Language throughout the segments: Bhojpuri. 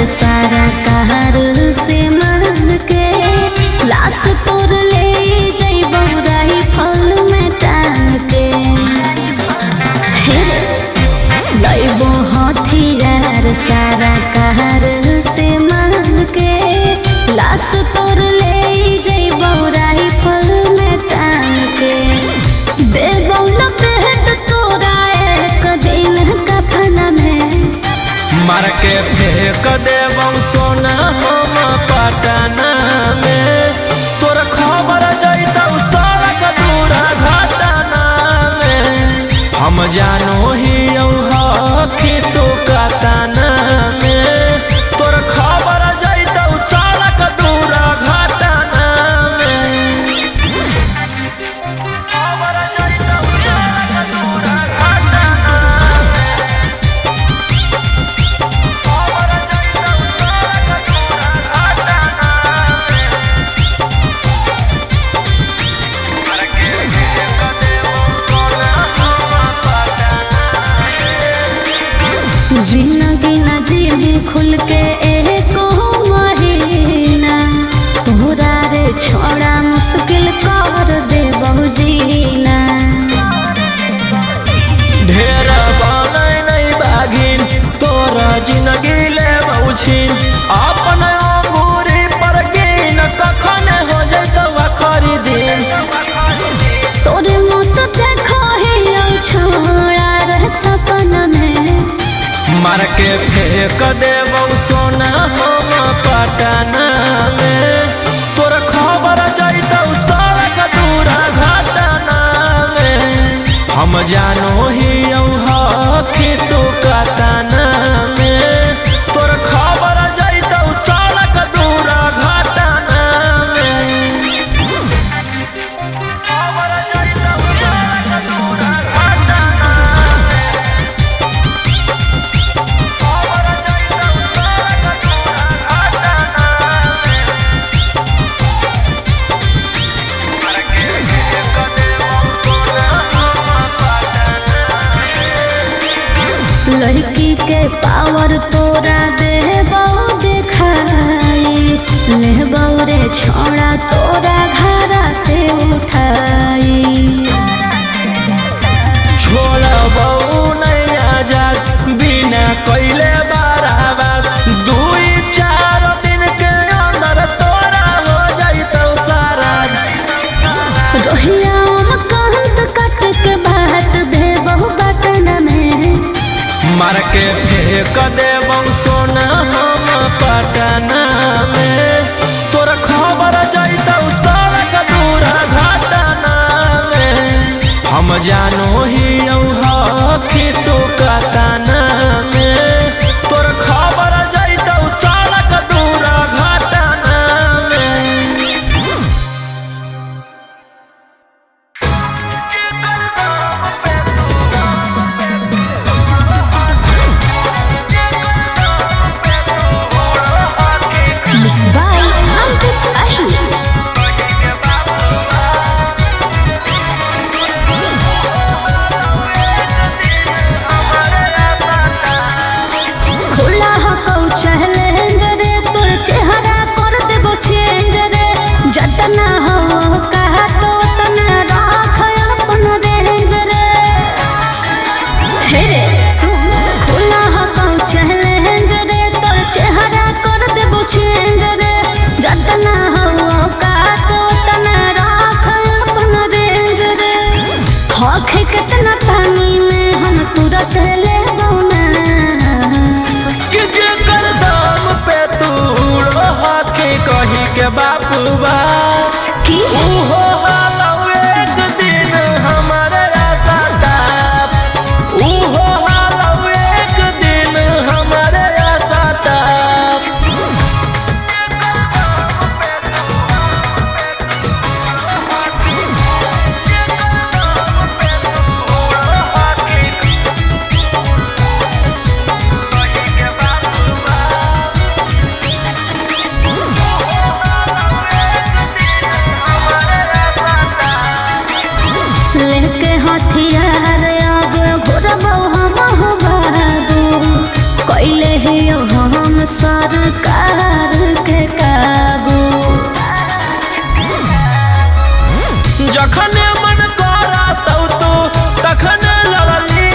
सारा कहर से मरन के लाश तोड़ ले जइबो राही फल में टांग के लइबो हथियार सारा कहर से मरन के लाश तोड़ ले जइबो राही फल में टांग के देबो न पेट तोरा एक दिन कफन में मार के फेंक देबौ सोना हम पटना में तोर खबर जइतौ सड़क दूरा घटना में हम जानो ही कि तू कतना में तोर खबर जइतौ सड़क दूरा घटना में खबर जइतौ सड़क दूरा घटना जिंदगी न जी खुल के एको महीना तोहरा रे छोड़ा मुश्किल कर दे बहु जीना ढेर बनै नहीं बागिन तोरा जिंदगी ले बहुछिन अपन अंगूरी पर गिन कखन हो जइतौ आखरी दिन तोरे मत देखो हे छोड़ा रे सपना में मार के फेंक देबौ सोना हम पटना में तोर खबर जइतौ सड़क दूरा घटना में हम जानो ही कि तू कतना में तोर खबर जइतौ सड़क दूरा घटना में खबर जइतौ सड़क दूरा घटना लड़की के पावर तोरा देबौ देखाई लेबौ रे छोड़ा तोरा घरा से उठाई छोड़बौ नहीं आजाद बिना कैले बराबर 2-4 दिन के अंदर तोरा हो जइतौ सारा रोहिया कंद कट के बात देबौ बटन में मार के फेंक देबौ सोना हम पटना में तोर खबर जइतौ सड़क दूरा घटना में हम जानो ही कि तू कतना में तोर खबर जइतौ सड़क दूरा घटना में Mixed by Ankit Ahi. जखने मन करा तू तखने लड़ली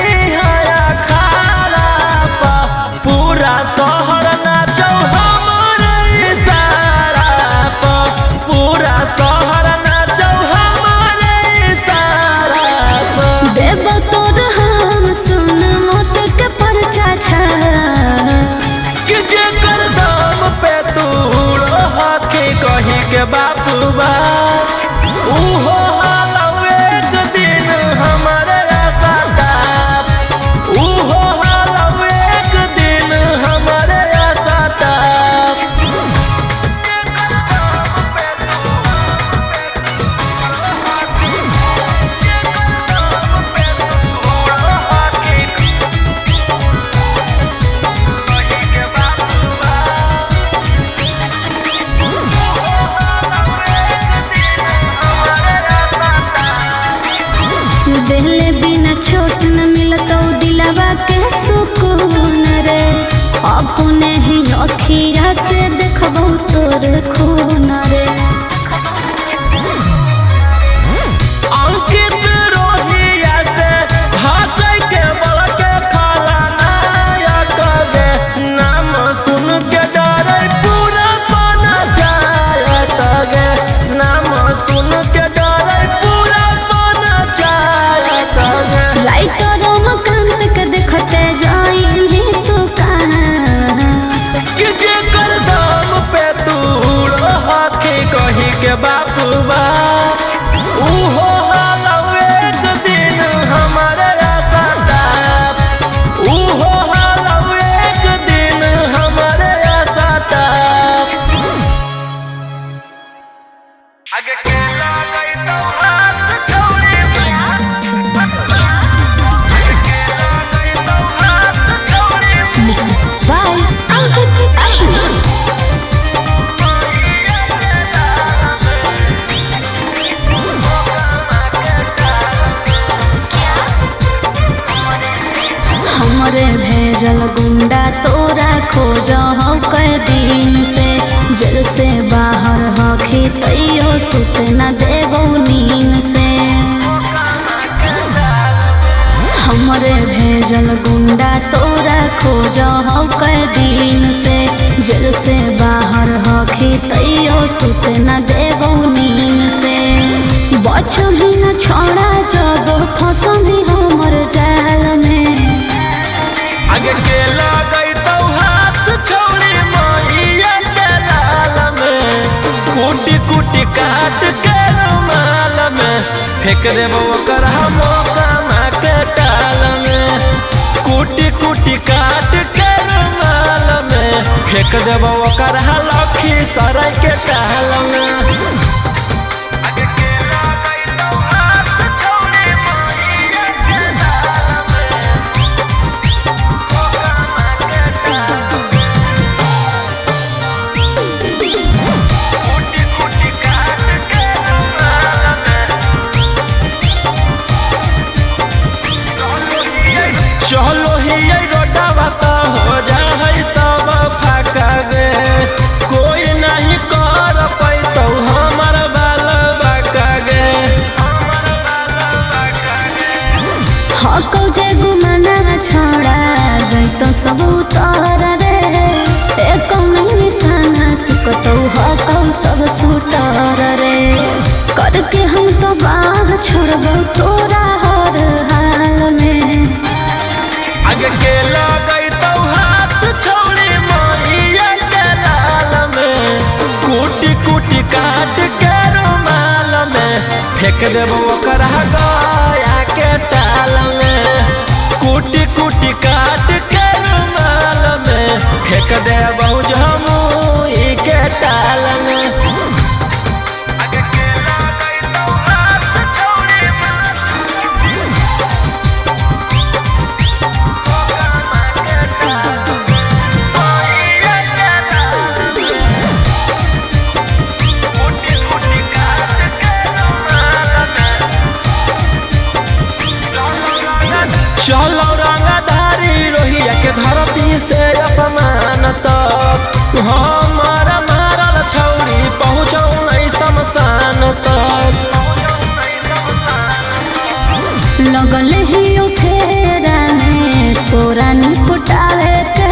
हया खाला पा पूरा शहर नाचौ हमरे इशारा पा पूरा शहर नाचौ हमरे इशारा पा देव तोर हम सुन मत के परचा छा कि जेकर दाम पे तू हके कही के बापू बा उहो हालौ एक दिन हमारे आशा ताप उहो हालौ एक दिन हमारे आशा ताप दिले बिना छोट न मिलतो दिलवा के सुकून रे अपने ही अखिया से देखबो तोर खून रे अंकित रोहिया से भागै के बलके खाला नायक गे नाम सुन के डरै पूरा बना जायत गे नाम सुन के डरै पूरा बना जायत गे लाइटर मकान के देखते जाई तू कहां कि जेकर दाम पे तू हके कही के बापू बा उहो हालौ एक दिन हमारे आशा ताप उहो हालौ एक दिन हमारे आशा ताप आगे के लागै तो हाथ छोड़ी आगे के लागै तो हाथ छोड़ी बाय अंकित अहिना हमरे भेजल गुंडा तोरा खोज हो कई दिन से जेल से बाहर हखी तैयो सुत न देबो नींद से हमरे भेजल गुंडा तोरा खोज हो कई दिन से जेल से बाहर हखी तैयो सुत न देबो नींद से बच भी न छोड़ा जब फंसबी हमर जाल में आगे के लागै तो हाथ छोड़ी मैया के लाल में कूटी कूटी काट के रुमाल में फेंक देबो ओकर मौका के टाल में कूटी कूटी काट के रुमाल में फेंक देबो ओकर लखी सराय के टाल में आगे के लागै तो हाथ छोड़ी मैया के लाल में चलो ही रोडवा तो हो जाए सब फाका गे कोई नहीं कर पैतो हमर बाल बाका गे हकौ जे गुमाना छोड़ा जैतो सब उतर रे एको नहीं निशाना चुकतौ हकौ सब सुटर रे करके हम तो बाह छोड़बो तोरा हर हाल में आगे के लगै तो हाथ छोड़ी मैया के लाल में कूटी कूटी काट के रुमाल में फेंक देबो ओकर गया के टाल में कूटी कूटी काट के रुमाल में फेंक देबो जमुई के टाल में आगे के लगै तो हाथ छोड़ी चलो रंगधारी रोहिया के धरती से असमान तक हमारा मारल छौ लगल ही फेरा में तोरा नी फुटावे के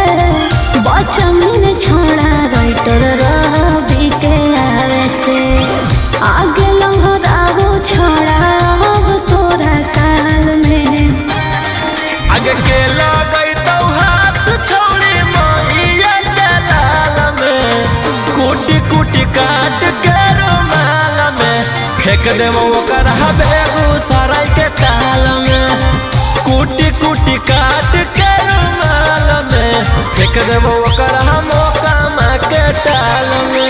बचमिन छोड़ा राइटर रवि के आवे से आगे लहराओ छोड़ा अब तोरा काल में आगे के लगई तो हाथ छोड़ी मैया के लाल में कुटी कुटी काट के रुमाल में फेंक देवो ओकर बेगूसराय के ताल में कुटी कुटी काट के रुमाल में फेंक देवो ओकर मोकामा के ताल में।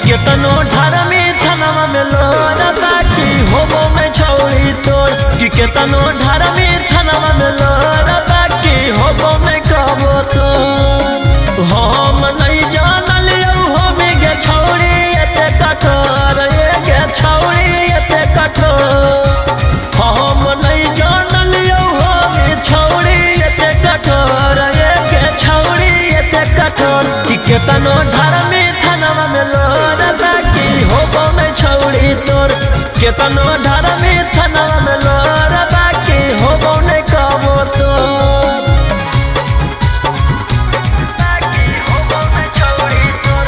केतनो धर्मी थनवा में लोरा बाकी होबो में छौड़ी तोर कि केतनो धर्मी थनवा में लोरा बाकी होबो में कबो तोर हम नहीं जानल हम गे छौड़ी एते कठोर ये गे छौड़ी एते कठोर हम नहीं जानल हम छौड़ी एते कठोर ये गे छौड़ी एते कठोर कि केतनो धर्मी थनवा में लोरा होबो में छौड़ी तोर केतनो धर्मी थनवा में लोरा बाकी होबो ने कबो तोर होबो में छौड़ी तोर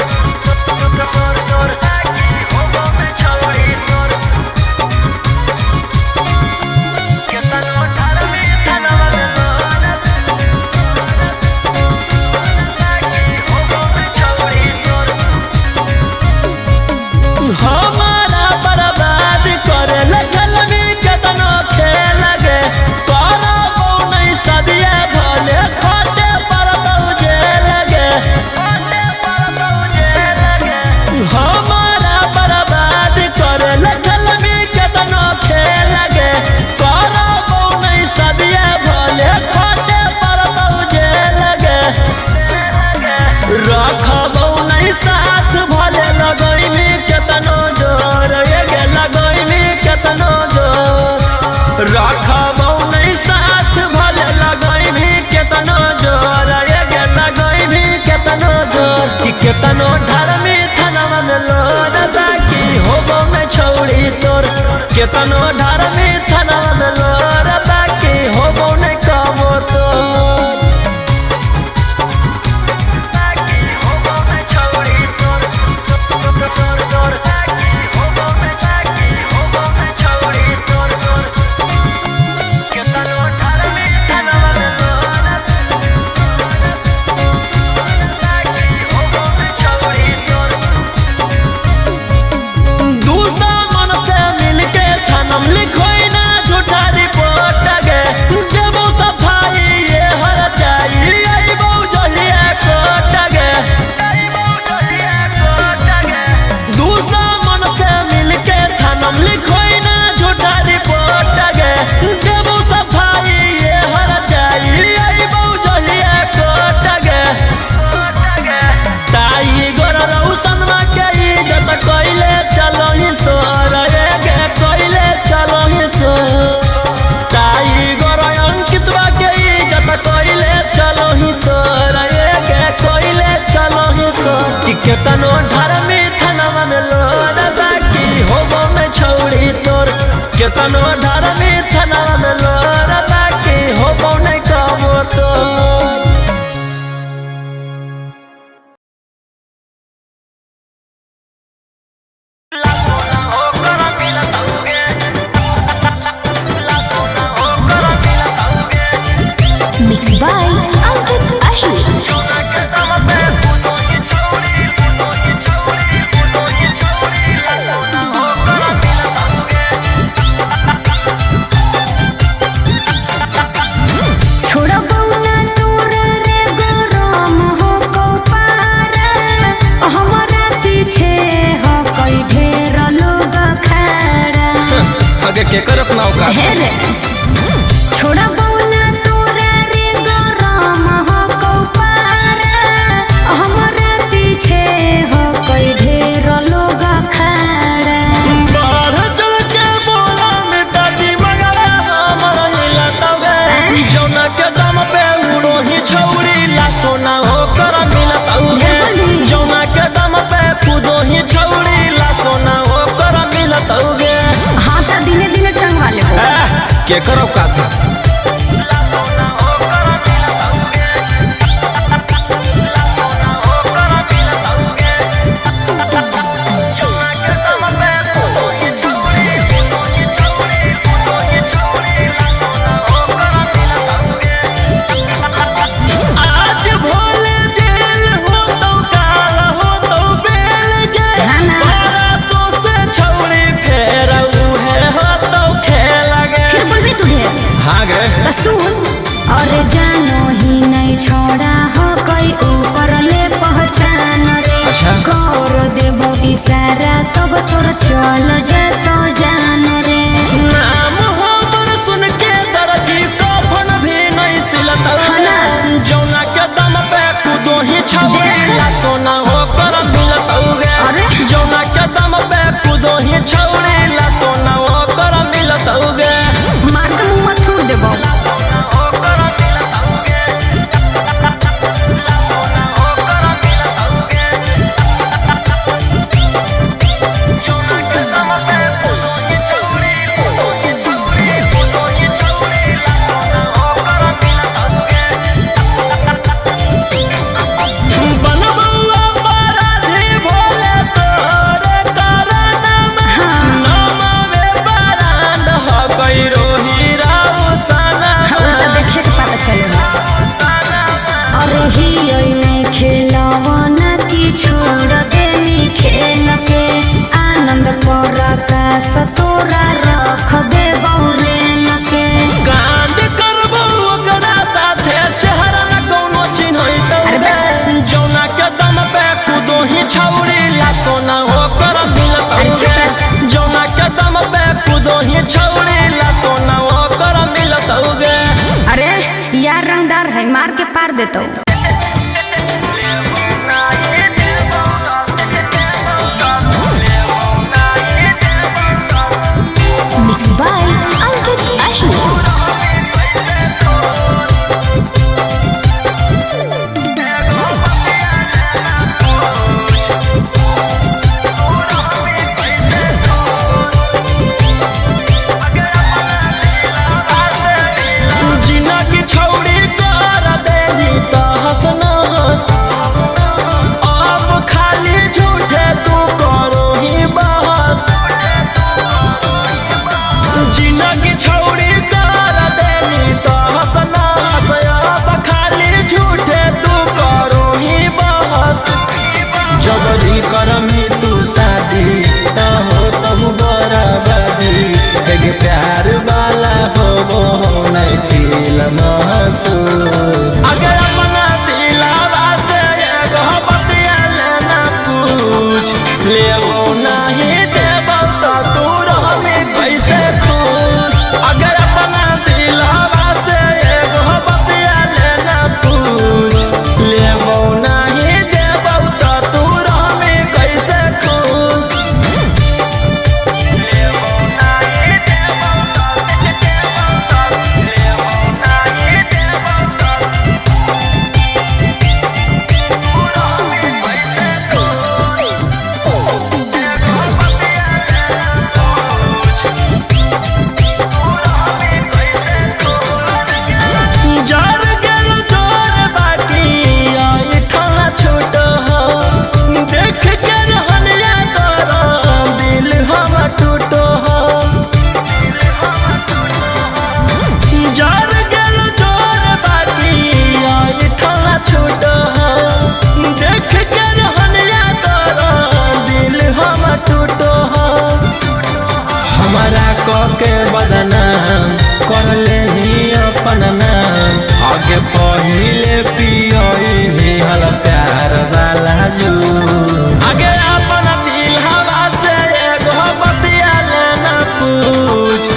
तोर बाकी होबो में छौड़ी तोर केतनो धर्मी थनवा में लोरा बाकी होबो में छौड़ी तोर हमारा बर्बाद करे लगल भी केतनो खेल गे तोरा बहू नहीं सदिया भले खोटे पर बहुजे लगे हमारा बर्बाद करे लगल भी केतनो खेल गे तोरा बहू नहीं सदिया भले खोटे पर बहुजे लगे रखबो नहीं साथ भले लगैनी केतनो जोर ये गे लगैनी केतनो जोर रखबो नहीं साथ भले लगैनी केतनो जोर ये गे लगैनी केतनो जोर कि केतनो धर्मी थनवा में लोरा बाकी होबो में छौड़ी तोर केतनो धर्मी थनवा में लोरा बाकी होबो ने कबो तोर केतनो धर्मी थनवा में लोरा बाकी होबो में छौड़ी तोर केतनो धर्मी थनवा में लोरा बाकी होबो ने कबो तोर Mixed by Ankit Ahir. छोड़ा बउना तोर रे गरम हो केकर अपनाओ का हे रे छोड़ा बौना तोरा रे गरम हो कौपार हमरे पीछे हो कई ढेर लोग खड़ा बाहर चल के बोला मिटाती मगर हमर हिलतवे जौना के दम पे उड़ो ही छौरी ला सोना हो कर मिलतवे जौना के दम पे कूदो ही छौरी ला सोना हो कर मिलतवे हाँ तो दिने दिने टंग वाले हो केकर का था और जानो ही नहीं छोड़ा हो कोई ऊपर ले पहचान रे अच्छा। कर देबो इशारा तब तोर चल जातो जान रे नाम हमर सुन के दर्जी कफन भी नहीं सिलत जौना के दम पे कूदो ही छौरी ला सोना हो कर मिलतौगे अरे जौना के दम पे कूदो ही छौरी ला सोना हो कर मिलतौगे मार के मुंह मत थूर देबो तोरा रख दे बौरे नके कांड करबो ओकरा साथे चेहरा न कोनो चिन्हैतौ जौना के दम पे कूदो ही छौरी ला सोना हो कर मिलतौगे जौना के दम पे कूदो ही छौरी ला सोना हो कर मिलतौगे अरे यार रंगदार है मार के पार देतो करमी तू शादी तो हो तुम बराबरी एक प्यार वाला हो नहीं दिल महसूस अगर अपना दिलावा से एगो बतिया लेना पूछ ले वो नहीं देबो तो तू रहबी कैसे खुश अगर अपना दिलावा से एगो बतिया लेना पूछ ले वो नहीं देबो तो तू के बदनाम कर ले ही अपन नाम आगे पहिले पियोई निहल प्यार वाला जू आगे अपन दिल हवा से एगो बतिया लेना पूछ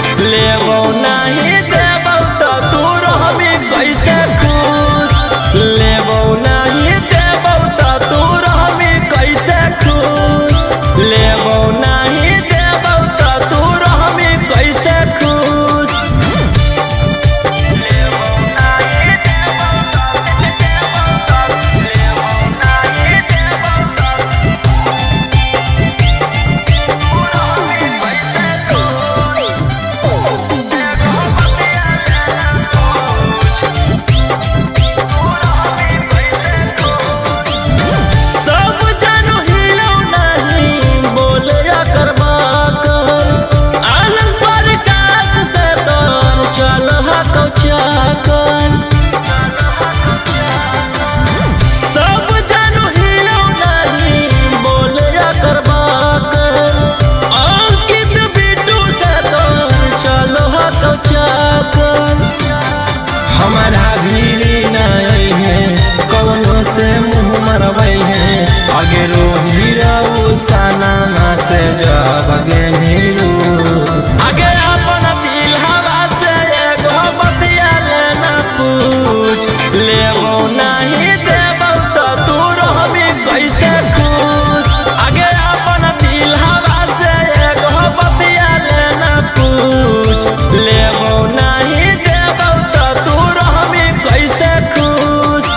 भीरी नाई है कौनो से मुँह मरवई है आगे रोही रहू सनमा से जब गे नीरू आगे अपन दिल हवा से एगो बतिया लेना पूछ लेवो नहीं देबो तो तू रहबी कैसे खुश आगे अपन दिल हवा से एगो बतिया लेना पूछ लेवो नहीं देबो तो तू रहबी कैसे खुश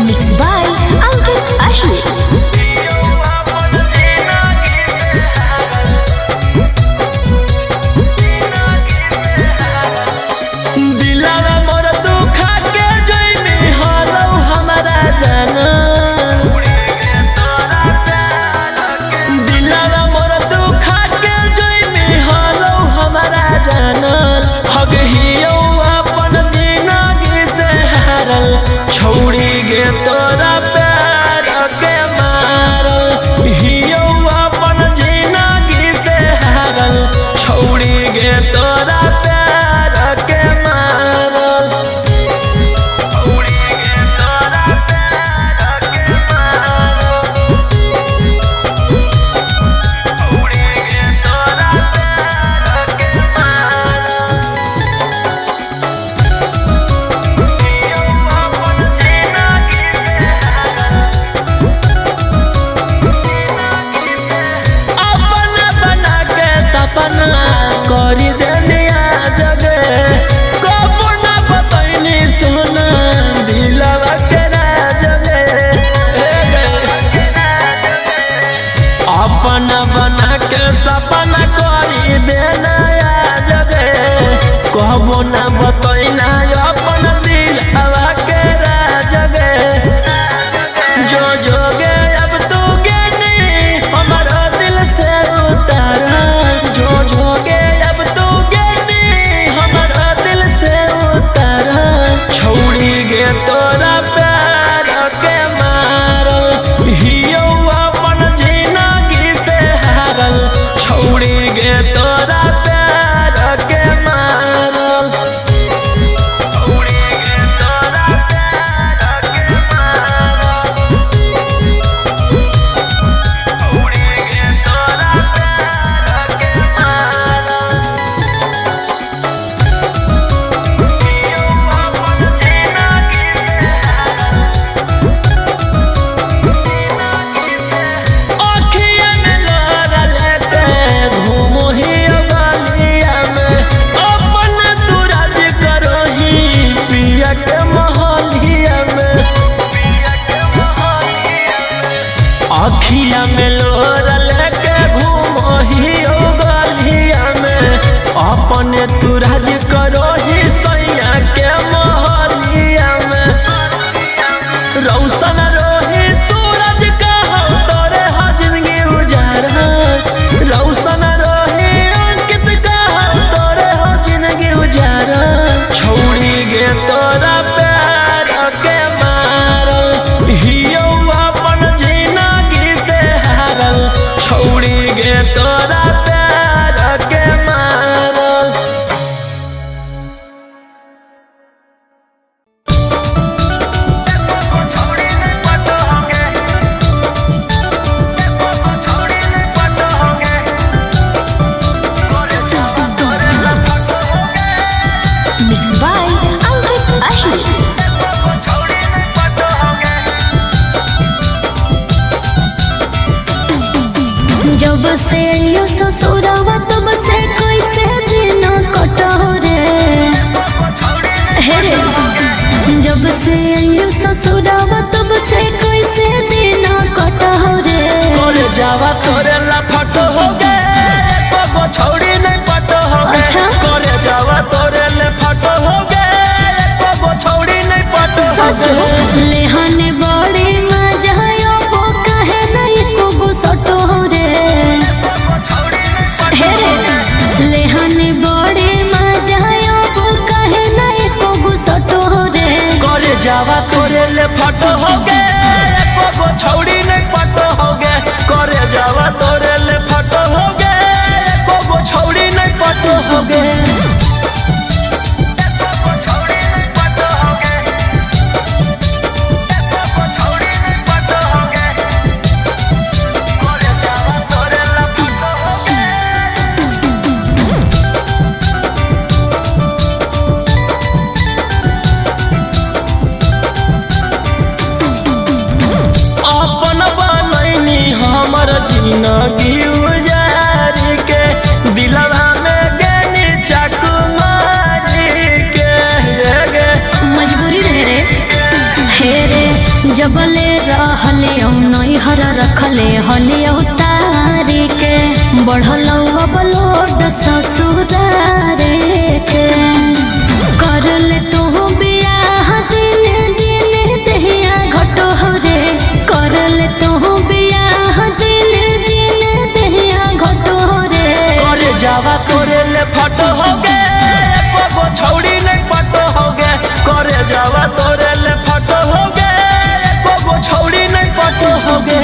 Mixed by Ankit Ahir. दिलवा मोर दुखा के जोइमी हलौ हमरा जाना दिलवा मोर दुखा के जोइमी हलौ हमरा जाना हग हियो अपन जिंदगी से हारल छोड़ी गे तोरा प्यार के मारल हियो अपन जिंदगी से हारल छोड़ी गे तोरा प्यार के मारल छोड़ी गे तोरा प्यार के मारल छोड़ी गे तोरा प्यार के मारल हियो अपन जिंदगी से अपना बना के सपना करी देनिया जगे कबो ना बतैनी सोना दिलवा के राजगे अपना बना के सपना करी देना जगे कबो ना बतैना अपन दिलवा के राजगे जो जोगे अब तू गेनी हमारा दिल से उतारा जो जोगे अब तू गेनी हमारा दिल से उतारा छोड़ी गे तोरा प्यार के मारल हियो अपन जिंदगी से हारल छोड़ी गे तोरा प्यार के मारल छोड़ी गे तोरा प्यार के मारल छोड़ी गे तोरा प्यार के मारल हियो अपन जिंदगी अखिया में लोरा लेके घूमो ही गलिया में अपन तू राज करो ही पिया के महलिया में अखिया में लोरा लेके घूमो ही गलिया में अपने तू राज करो ही सैया के महलिया में रौशन रोही सूरज का हम तोरे हो जिंदगी उजारा रौशन रोही अंकित का हम तोरे हो जिंदगी उजारा छोड़ी गे तोरा प्यार के मारल हियो अपन जिंदगी से हारल छोड़ी गे तोरा प्यार के मारल Mixed by Ankit Ahir. जब से यू ससुरवा तब से कैसे दिन कटो रे हे रे जब से यू ससुरवा तब से कैसे दिन कटो रे करे जावा तोरे लफट हो गे पगो छोड़ी नहीं पट हो गे अच्छा। करे जावा तोरे लफट हो गे पगो छोड़ी नहीं पट हो सचो गे लेहने बड़े मजा यो वो कहे नहीं को गुसटो रे हे रे लेहने बड़े मजा यो वो कहे नहीं को गुसटो रे करे जावा तोरे लफट एको छौड़ी नहीं पटो होगे करे जावा तोरे ले फटो होगे एको गो छौड़ी नहीं पटो होगे जिंदगी उजारी के दिलवा में गनी चाकू मारी के मजबूरी रहे रे हे रे जबले रहले नई हर रखले हले उतारी के बढ़लो बलोड ससुरारे के करले तू बियाह दिन दिन दहिया घटो रे करले तू बियाह जावा तोरे ले फटो होगे एको गो छौड़ी नहीं पटो होगे करे जावा तोरे ले फटो होगे एको गो छौड़ी नहीं पटो होगे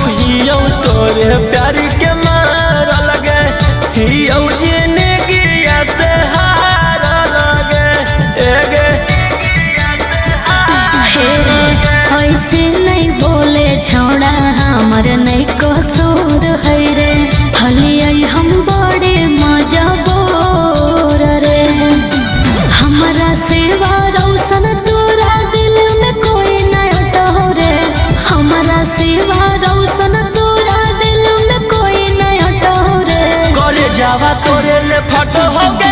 तोरे प्यारी के मार लगे हियो जिंदगी से हार लगे एगे ऐसे नहीं बोले छौड़ा हमर नहीं कसूर है रे हलिया हम बड़े मजबूर रे हमारा सेवा रौशन तोरा दिल में कोई नहीं तो रे हमारा सेवा रौशन जावा तोरे ले फटो होगे